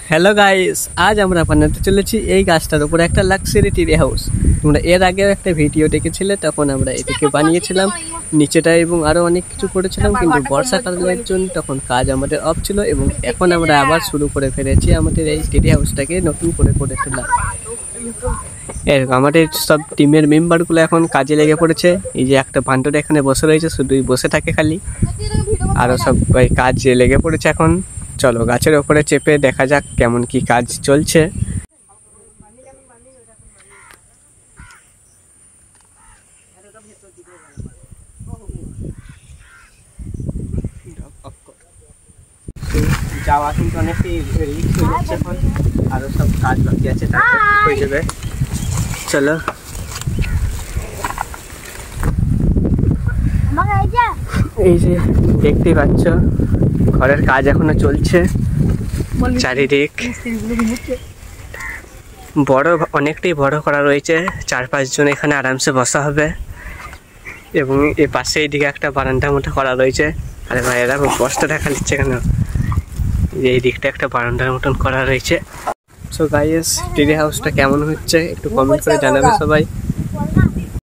Hello guys, আজ আমরা বানাতে চলেছি এই গাছটার উপরে একটা লাক্সারি টি হাউস। তোমরা এর আগেও একটা ভিডিও দেখেছিলে, তখন আমরা এদিকে বানিয়েছিলাম নিচেটা এবং আরো অনেক কিছু করেছিলাম, কিন্তু বর্ষাকালের জন্য তখন কাজ আমাদের অফ ছিল এবং এখন আমরা আবার শুরু করে ফেলেছি আমাদের এই টি হাউসটাকে নতুন করে তোলা। এরকম আমাদের সব টিমের মেম্বারগুলো এখন কাজে লেগে পড়েছে। এই যে একটা বান্ডর এখানে বসে রয়েছে, শুধুই বসে থাকে খালি, আরো সবাই কাজে লেগে পড়েছে এখন। চলো গাছের ওপরে চেপে দেখা যাক কেমন কি কাজ চলছে। যাওয়া কিন্তু অনেকটাই রিস্ক হয়ে যাচ্ছে এখন, আরো সব কাজ বাকি আছে, তারপর হয়ে যাবে। চলো এই যে দেখতেই পাচ্ছ ঘরের কাজ এখনো চলছে, চারিদিক বড়, অনেকটাই বড় করা রয়েছে। 4-5 জন এখানে আরামসে বসা হবে এবং এর পাশে এইদিকে একটা বারান্দার মতো করা রয়েছে। আরে ভাই এরা বসতে দেখা দিচ্ছে কেন, এই দিকটা একটা বারান্দার মতন করা রয়েছে। সো গাইস, টি হাউসটা কেমন হচ্ছে একটু কমেন্ট করে জানাবে সবাই।